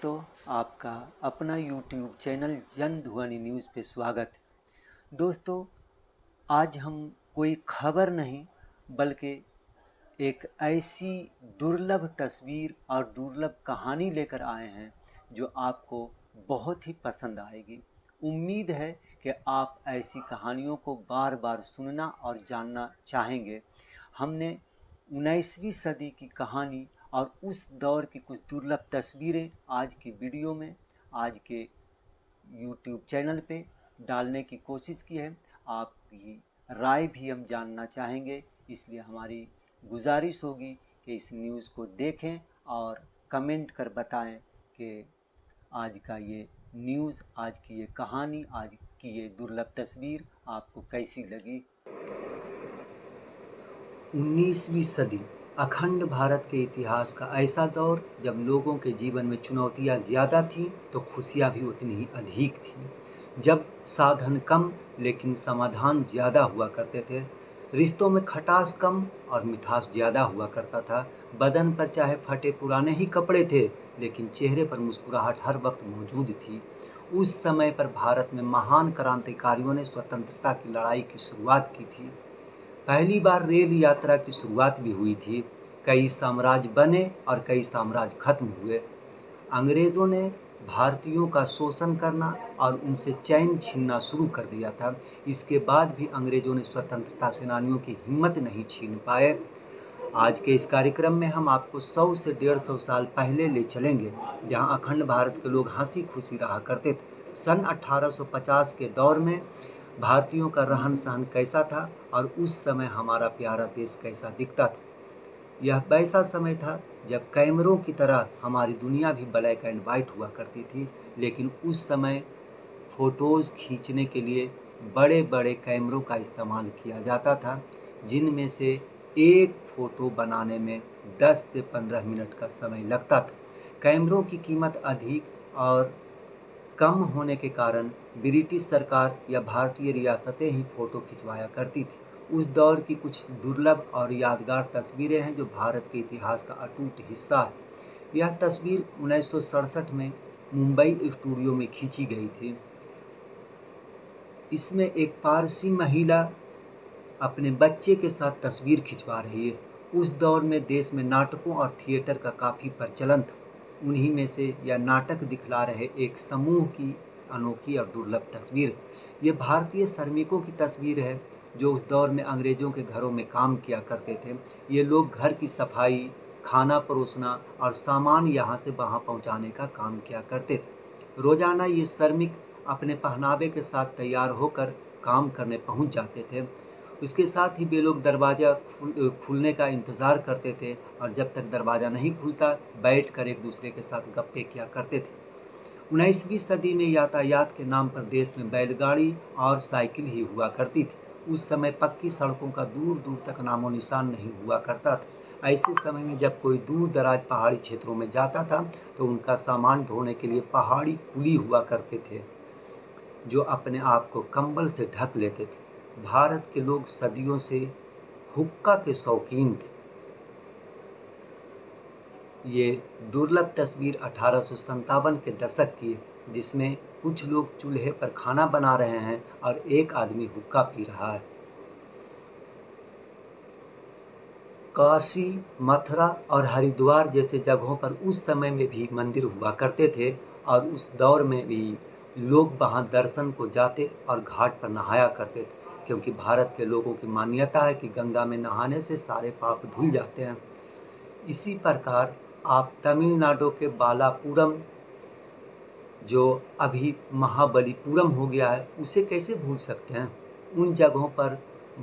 दोस्तों, आपका अपना YouTube चैनल जन ध्वनि न्यूज़ पे स्वागत। दोस्तों, आज हम कोई खबर नहीं बल्कि एक ऐसी दुर्लभ तस्वीर और दुर्लभ कहानी लेकर आए हैं जो आपको बहुत ही पसंद आएगी। उम्मीद है कि आप ऐसी कहानियों को बार बार सुनना और जानना चाहेंगे। हमने 19वीं सदी की कहानी और उस दौर की कुछ दुर्लभ तस्वीरें आज की वीडियो में, आज के YouTube चैनल पे डालने की कोशिश की है। आपकी राय भी हम जानना चाहेंगे, इसलिए हमारी गुजारिश होगी कि इस न्यूज़ को देखें और कमेंट कर बताएं कि आज का ये न्यूज़, आज की ये कहानी, आज की ये दुर्लभ तस्वीर आपको कैसी लगी। 19वीं सदी अखंड भारत के इतिहास का ऐसा दौर जब लोगों के जीवन में चुनौतियां ज़्यादा थीं तो खुशियां भी उतनी ही अधिक थीं। जब साधन कम लेकिन समाधान ज़्यादा हुआ करते थे, रिश्तों में खटास कम और मिठास ज़्यादा हुआ करता था। बदन पर चाहे फटे पुराने ही कपड़े थे, लेकिन चेहरे पर मुस्कुराहट हर वक्त मौजूद थी। उस समय पर भारत में महान क्रांतिकारियों ने स्वतंत्रता की लड़ाई की शुरुआत की थी। पहली बार रेल यात्रा की शुरुआत भी हुई थी। कई साम्राज्य बने और कई साम्राज्य खत्म हुए। अंग्रेजों ने भारतीयों का शोषण करना और उनसे चैन छीनना शुरू कर दिया था। इसके बाद भी अंग्रेजों ने स्वतंत्रता सेनानियों की हिम्मत नहीं छीन पाए। आज के इस कार्यक्रम में हम आपको 100 से 150 साल पहले ले चलेंगे, जहां अखंड भारत के लोग हंसी खुशी रहा करते थे। सन 1850 के दौर में भारतीयों का रहन सहन कैसा था और उस समय हमारा प्यारा देश कैसा दिखता था। यह वैसा समय था जब कैमरों की तरह हमारी दुनिया भी ब्लैक एंड वाइट हुआ करती थी, लेकिन उस समय फ़ोटोज़ खींचने के लिए बड़े बड़े कैमरों का इस्तेमाल किया जाता था, जिनमें से एक फ़ोटो बनाने में 10 से 15 मिनट का समय लगता था। कैमरों की कीमत अधिक और कम होने के कारण ब्रिटिश सरकार या भारतीय रियासतें ही फ़ोटो खिंचवाया करती थी। उस दौर की कुछ दुर्लभ और यादगार तस्वीरें हैं जो भारत के इतिहास का अटूट हिस्सा है। यह तस्वीर 1967 में मुंबई स्टूडियो में खींची गई थी। इसमें एक पारसी महिला अपने बच्चे के साथ तस्वीर खिंचवा रही है। उस दौर में देश में नाटकों और थिएटर का काफ़ी प्रचलन था। उन्हीं में से यह नाटक दिखला रहे एक समूह की अनोखी और दुर्लभ तस्वीर। ये भारतीय श्रमिकों की तस्वीर है जो उस दौर में अंग्रेज़ों के घरों में काम किया करते थे। ये लोग घर की सफाई, खाना परोसना और सामान यहाँ से वहाँ पहुँचाने का काम किया करते थे। रोज़ाना ये श्रमिक अपने पहनावे के साथ तैयार होकर काम करने पहुँच जाते थे। उसके साथ ही वे लोग दरवाज़ा खुलने का इंतज़ार करते थे और जब तक दरवाज़ा नहीं खुलता बैठकर एक दूसरे के साथ गप्पे किया करते थे। 19वीं सदी में यातायात के नाम पर देश में बैलगाड़ी और साइकिल ही हुआ करती थी। उस समय पक्की सड़कों का दूर दूर तक नामो निशान नहीं हुआ करता था। ऐसे समय में जब कोई दूर दराज पहाड़ी क्षेत्रों में जाता था तो उनका सामान ढोने के लिए पहाड़ी कुली हुआ करते थे, जो अपने आप को कंबल से ढक लेते थे। भारत के लोग सदियों से हुक्का के शौकीन थे। ये दुर्लभ तस्वीर 1857 के दशक की है, जिसमें कुछ लोग चूल्हे पर खाना बना रहे हैं और एक आदमी हुक्का पी रहा है। काशी, मथुरा और हरिद्वार जैसे जगहों पर उस समय में भी मंदिर हुआ करते थे और उस दौर में भी लोग वहां दर्शन को जाते और घाट पर नहाया करते थे, क्योंकि भारत के लोगों की मान्यता है कि गंगा में नहाने से सारे पाप धुल जाते हैं। इसी प्रकार आप तमिलनाडु के बालापुरम, जो अभी महाबलीपुरम हो गया है, उसे कैसे भूल सकते हैं। उन जगहों पर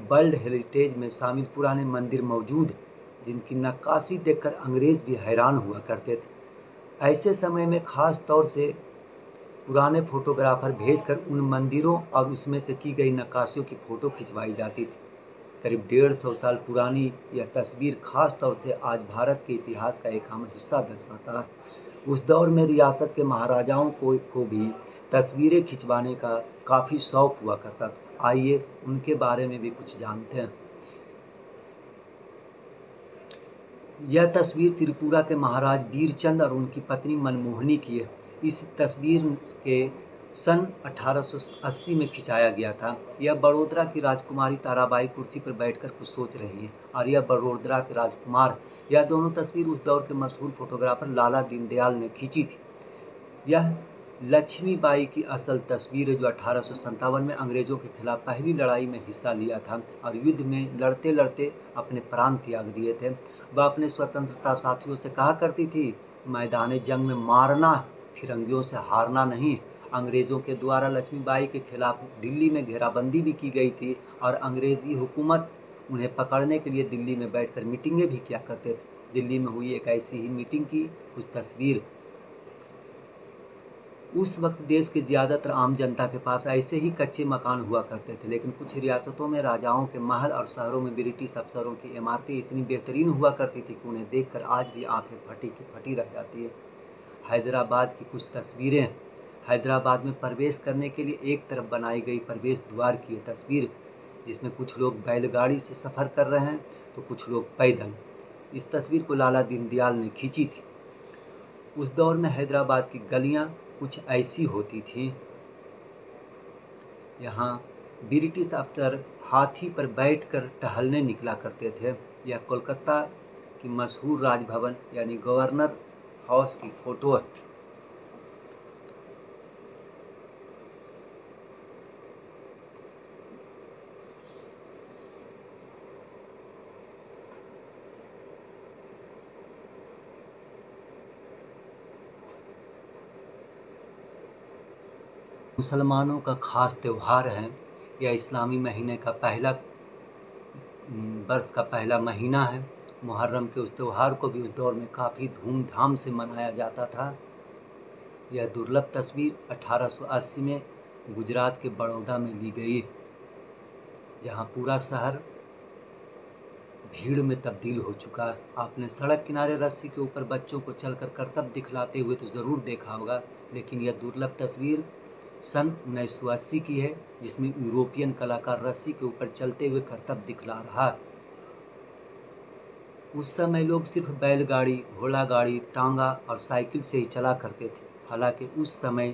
वर्ल्ड हेरिटेज में शामिल पुराने मंदिर मौजूद हैं, जिनकी नक्काशी देखकर अंग्रेज़ भी हैरान हुआ करते थे। ऐसे समय में ख़ास तौर से पुराने फोटोग्राफर भेजकर उन मंदिरों और उसमें से की गई नक्काशियों की फ़ोटो खिंचवाई जाती थी। करीब 150 साल पुरानी यह तस्वीर खास तौर से आज भारत के इतिहास का एक अहम हिस्सा दर्शाता है। उस दौर में रियासत के महाराजाओं को भी तस्वीरें खिंचवाने का काफ़ी शौक हुआ करता था। आइए उनके बारे में भी कुछ जानते हैं। यह तस्वीर त्रिपुरा के महाराज वीरचंद और उनकी पत्नी मनमोहनी की है। इस तस्वीर के सन 1880 में खिंचाया गया था। यह बड़ोदरा की राजकुमारी ताराबाई कुर्सी पर बैठकर कुछ सोच रही है और यह बड़ोदरा के राजकुमार। यह दोनों तस्वीर उस दौर के मशहूर फोटोग्राफर लाला दीनदयाल ने खींची थी। यह लक्ष्मीबाई की असल तस्वीर है, जो 1857 में अंग्रेजों के खिलाफ पहली लड़ाई में हिस्सा लिया था और युद्ध में लड़ते लड़ते अपने प्राण त्याग दिए थे। वह अपने स्वतंत्रता साथियों से कहा करती थी, मैदान जंग में मारना, फिरंगियों से हारना नहीं। अंग्रेजों के द्वारा लक्ष्मीबाई के खिलाफ दिल्ली में घेराबंदी भी की गई थी और अंग्रेजी हुकूमत उन्हें पकड़ने के लिए दिल्ली में बैठकर मीटिंगें भी किया करते थे। दिल्ली में हुई एक ऐसी ही मीटिंग की कुछ तस्वीर। उस वक्त देश के ज़्यादातर आम जनता के पास ऐसे ही कच्चे मकान हुआ करते थे, लेकिन कुछ रियासतों में राजाओं के महल और शहरों में ब्रिटिश अफसरों की इमारतें इतनी बेहतरीन हुआ करती थी कि उन्हें देखकर आज भी आंखें फटी की फटी रह जाती है। हैदराबाद की कुछ तस्वीरें। हैदराबाद में प्रवेश करने के लिए एक तरफ बनाई गई प्रवेश द्वार की तस्वीर, जिसमें कुछ लोग बैलगाड़ी से सफ़र कर रहे हैं तो कुछ लोग पैदल। इस तस्वीर को लाला दीनदयाल ने खींची थी। उस दौर में हैदराबाद की गलियां कुछ ऐसी होती थीं। यहाँ ब्रिटिश अफसर हाथी पर बैठकर टहलने निकला करते थे। यह कोलकाता की मशहूर राजभवन यानी गवर्नर हाउस की फोटो है। मुसलमानों का खास त्यौहार है। यह इस्लामी महीने का वर्ष का पहला महीना है। मुहर्रम के उस त्यौहार को भी उस दौर में काफ़ी धूमधाम से मनाया जाता था। यह दुर्लभ तस्वीर 1880 में गुजरात के बड़ौदा में ली गई, जहाँ पूरा शहर भीड़ में तब्दील हो चुका है। आपने सड़क किनारे रस्सी के ऊपर बच्चों को चलकर करतब दिखलाते हुए तो ज़रूर देखा होगा, लेकिन यह दुर्लभ तस्वीर सन 1980 की है, जिसमें यूरोपियन कलाकार रस्सी के ऊपर चलते हुए करतब दिखला रहा है। उस समय लोग सिर्फ बैलगाड़ी, घोड़ा गाड़ी, टांगा और साइकिल से ही चला करते थे। हालांकि उस समय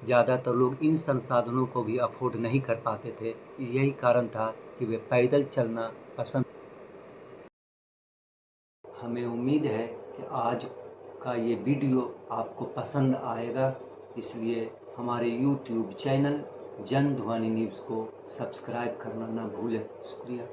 ज़्यादातर लोग इन संसाधनों को भी अफोर्ड नहीं कर पाते थे। यही कारण था कि वे पैदल चलना पसंद। हमें उम्मीद है कि आज का ये वीडियो आपको पसंद आएगा, इसलिए हमारे YouTube चैनल जन ध्वनि न्यूज़ को सब्सक्राइब करना ना भूलें। शुक्रिया।